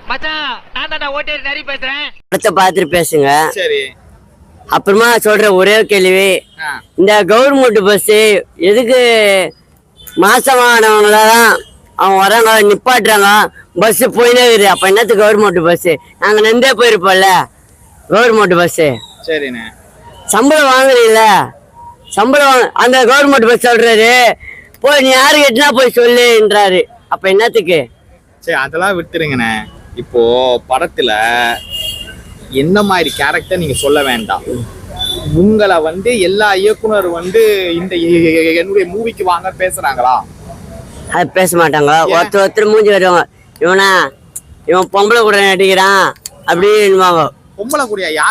மச்சான் நான் தான் ஓட்டேரி நரி பேசுறேன். படத்தை பார்த்துட்டு பேசுங்க. சரி. அப்புறமா சொல்ற ஒரே கேள்வி, இந்த கவர்மெண்ட் பஸ் எதுக்கு மாசமானவங்களதான் அவங்க வராங்க நிப்பாட்டுறாங்க, பஸ் போயினே இருக்குது. அப்ப என்னத்துக்கு கவர்மெண்ட் பஸ்? நாங்க நந்தே போயிருப்போம்ல கவர்மெண்ட் பஸ். சரிண்ணே. சம்பளம் வாங்குறீங்கள, சம்பளம் அந்த கவர்மெண்ட் பஸ் சொல்றாரு போய் நீ யாரு கேட்டினா போய் சொல்லுன்றாரு. அப்ப என்னத்துக்கு? சரி அதெல்லாம் விட்டுருங்கண்ணே. இப்போ படத்துல என்ன மாதிரி கேரக்டர் நீங்க சொல்ல வேண்டாம். உங்களை எல்லா இயக்குனர் இந்த என்னுடைய மூவிக்கு வாங்க பேசுறாங்களா? அது பேச மாட்டாங்க. ஒருத்தர் மூஞ்சி வருவாங்க, இவன் பொம்பளை கூட நடிக்கிறான் அப்படின்னு. பொம்பளை கூடயா?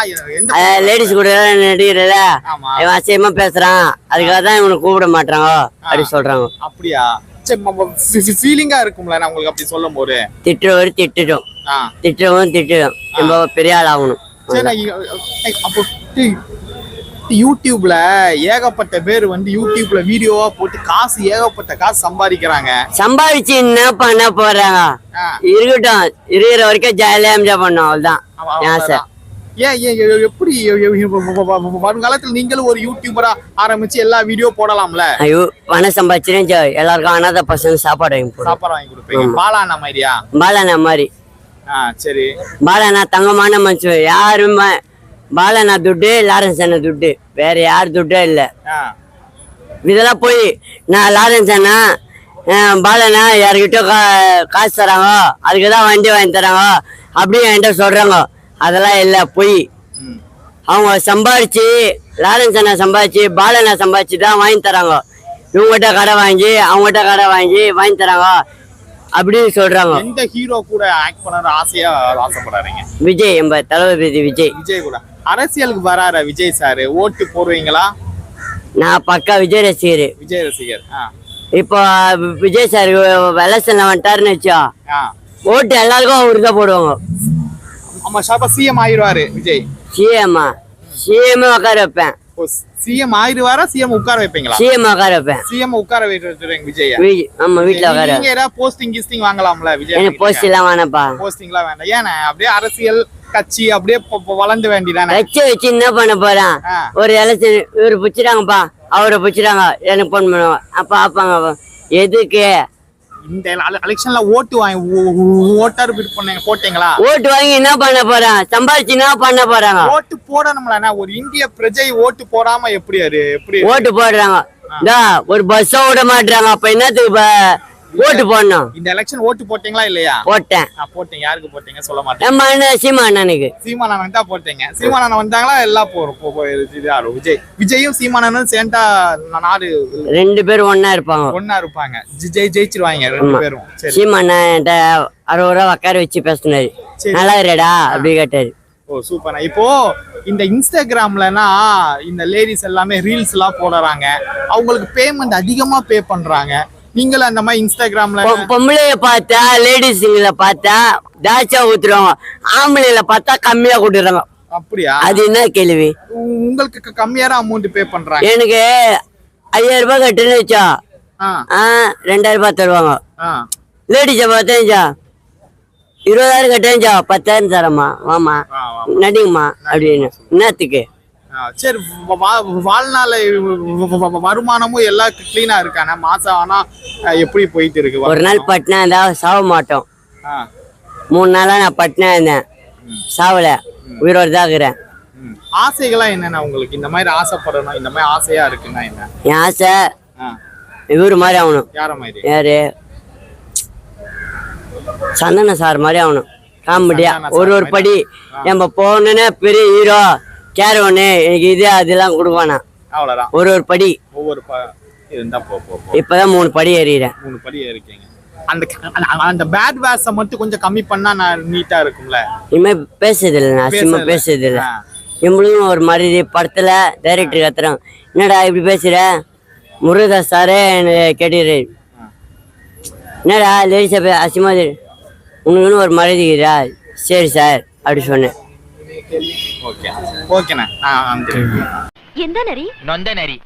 லேடிஸ் கூட நடிக்கிறத இவன் அசியமா பேசுறான், அதுக்காக தான் இவனை கூப்பிட மாட்டாங்க அப்படி சொல்றாங்க. அப்படியா? சரி ஃபீலிங்கா இருக்கும்ல உங்களுக்கு அப்படி சொல்லும் போது? திட்டுறவரு திட்டுட்டோம், திட்டுறவன் திட்டுடும், நம்ம பெரிய ஆள் ஆகணும். அப்போ யூடியூப்ல ஏகப்பட்ட பேர் யூடியூப்ல வீடியோவா போட்டு காசு ஏகப்பட்ட காசு சம்பாதிக்கிறாங்க. சம்பாதிச்சு என்ன பண்ண போறாங்க? இருக்கட்டும், இருக்கிற வரைக்கும் ஜாலியா என்ஜாய் பண்ணோம், அவ்வளவுதான். ஏன் எப்படி வருங்காலத்துல நீங்களும் ஒரு யூடியூபரா ஆரம்பிச்சு எல்லா வீடியோ போடலாம்ல? ஐயோ பணம் சம்பாதிச்சுன்னு எல்லாருக்கும் அனாதை பசங்க சாப்பாடு வாங்கி கொடுப்பீங்க. பாலாண்ணா மாதிரியா? பாலாண்ணா மாதிரி. சரி. பாலாண்ணா தங்கமான மனுஷன். யாருமே பாலாண்ணா துட்டு, லாரன்ஸ் அண்ணா துட்டு, வேற யார் துட்டே இல்ல. இதெல்லாம் போய் நான் லாரன்ஸ் அண்ணா பாலாண்ணா யாருக்கிட்ட காசு தராங்க, அதுக்குதான் வண்டி வாங்கி தராங்க அப்படின்னு என்கிட்ட சொல்றாங்க. அதெல்லாம் இல்ல, போய் அவங்க சம்பாதிச்சு, லாரன்ஸ் அண்ணா சம்பாதிச்சு, பாலண்ணா சம்பாதிச்சு தான் வாங்கி தராங்க. இவங்ககிட்ட கடை வாங்கி அவங்ககிட்ட கடை வாங்கி தராங்க அப்படின்னு சொல்றாங்க. எந்த ஹீரோ கூட ஆக்ட் பண்ண ஆசைப்படுறீங்க? விஜய், எம்ப தளபதி விஜய். விஜய் கூட அரசியலுக்கு வராரு விஜய் சார், ஓட்டு போடுவீங்களா? நான் பக்கா விஜய் ரசிகர். விஜய் ரசிகர். இப்போ விஜய் சார் வெள்ளசன்ல வந்துட்டாருன்னு வச்சா ஓட்டு எல்லாருக்கும் அவருக்கு தான் போடுவாங்க. ஆமா, ஷாப்பா சிஎம் ஆயிடுவாரு விஜய். சிஎம் உட்கார வைப்பேன். சிஎம் ஆயிடுவாரா? சிஎம் உட்கார வைப்பீங்களா? சிஎம் உட்கார வைப்பேன். சிஎம் உட்கார வைக்கிறீங்க விஜய்? ஆமா, வீட்டுல உட்கார. நீங்க ஏதாவது போஸ்டிங் கிஸ்டிங் வாங்கலாம்ல விஜய்? எனக்கு போஸ்ட் எல்லாம் வேணாப்பா. போஸ்டிங்லாம் வேண்டாம். ஏன்னா அப்படியே அரசியல் கட்சி அப்படியே வளர்ந்து வேண்டியதானே. கட்சி வச்சு என்ன பண்ண போறான்? ஒரு எலெக்ஷன் இவரு பிடிச்சிட்டாங்கப்பா, அவரை பிடிச்சிட்டாங்க, எனக்கு போன் பண்ணுவாங்க, அப்ப ஆப்பாங்க. எதுக்கு இந்த எலெக்ஷன்ல ஓட்டு வாங்கி ஓட்டாரு போட்டீங்களா? ஓட்டு வாங்கி என்ன பண்ண போறான்? சம்பாதிச்சு என்ன பண்ண போறாங்க? ஓட்டு போடணும்ல. ஒரு இந்திய பிரஜை ஓட்டு போடாம எப்படி ஓட்டு போடுறாங்க? ஒரு பஸ் விட மாட்டாங்க, அப்ப என்னத்துக்கு ஓட்டு போடணும்? இந்த எலெக்ஷன் ஓட்டு போட்டீங்களா இல்லையா? போட்டேன். போட்டீங்க. யாருக்கு போட்டீங்க சொல்ல மாட்டேன். சீமானனுக்கு. சீமானன் தான் போட்டீங்க. சீமானன் வந்தாங்களா? எல்லாம் விஜய் விஜயும் சீமானனும் சேர்ந்தா நாடு ரெண்டு பேரும் ஒன்னா இருப்பாங்க. ஜெயிச்சிருவாங்க ரெண்டு பேரும். சீமானன் 60 ரூபா உட்கார வச்சு பேசினாரு, நல்லா இருடா அப்படி கேட்டாரு. ஓ சூப்பர். இப்போ இந்த இன்ஸ்டாகிராம்லனா இந்த லேடிஸ் எல்லாமே ரீல்ஸ் எல்லாம் போடுறாங்க, அவங்களுக்கு பேமெண்ட் அதிகமா பே பண்றாங்க. நீங்களும் அந்த மாதிரி இன்ஸ்டாகிராம்ல பொம்பளைய பார்த்தா, லேடிஸ்ல பார்த்தா தாச்சா ஊத்துறாங்க, ஆம்பளைல பார்த்தா கம்மியா கொடுக்குறாங்க. அப்படியா? அது என்ன கேள்வி? உங்களுக்கு கம்மியான அமௌண்ட் பே பண்றாங்க. எனக்கு 5000 ரூபாய் கட்டுன்னு வச்சா 2000 ரூபாய் தருவாங்க. லேடிஸ பார்த்தேன்ச்சா 20000 கட்டேன்ச்சா 10000 தரமா, வாமா நடிங்கம்மா அப்படின்னு. என்னத்துக்கு? சரி, வாழ்நாள் வருமானமும் எல்லாம் கிளீனா இருக்கானே, மாசம் ஆனா எப்படி போயிட்டு இருக்கு? ஒரு நாள் பட்டினா இருந்தா சாவ மாட்டோம். 3 நாளா நான் பட்டினா இருந்தேன், சாவல, உயிரோடு தான் இருக்கிறேன். ஆசைகளா என்னன்னா உங்களுக்கு? இந்த மாதிரி ஆசைப்படணும், இந்த மாதிரி ஆசையா இருக்குன்னா என்ன? என் ஆசை இவரு மாதிரி ஆகணும். யார மாதிரி? யாரு? சந்தன சார் மாதிரி ஆகணும். காமெடியா ஒரு படி நம்ம போனோன்னே பெரிய ஹீரோ கேர் ஒண்ணு எனக்கு இது அதெல்லாம் கொடுப்பானா, அவ்வளவுதான். ஒரு படி ஒவ்வொரு இப்பதான் 3 படி ஏறிறேன். 3 படி ஏறிக்கீங்க. அந்த பேட் வேஸ மட்டும் கொஞ்சம் கம்மி பண்ணா நான் நீட்டா இருக்கும்ல. இனிமே பேசுறது இல்லை, நான் சும்மா பேசுறது இல்லை. எம்பளும் ஒரு மாதிரி படத்துல டைரக்டர் கத்துறான், என்னடா இப்படி பேசுற? முருகதாஸ் சாரே கேட்டுரு, என்னடா லேடிஸா அசிமா உனக்குன்னு ஒரு மரியாதைக்கிறா? சரி சார் அப்படி சொன்னேன். ஓகேண்ணா. எந்த நரி? நொந்த நரி.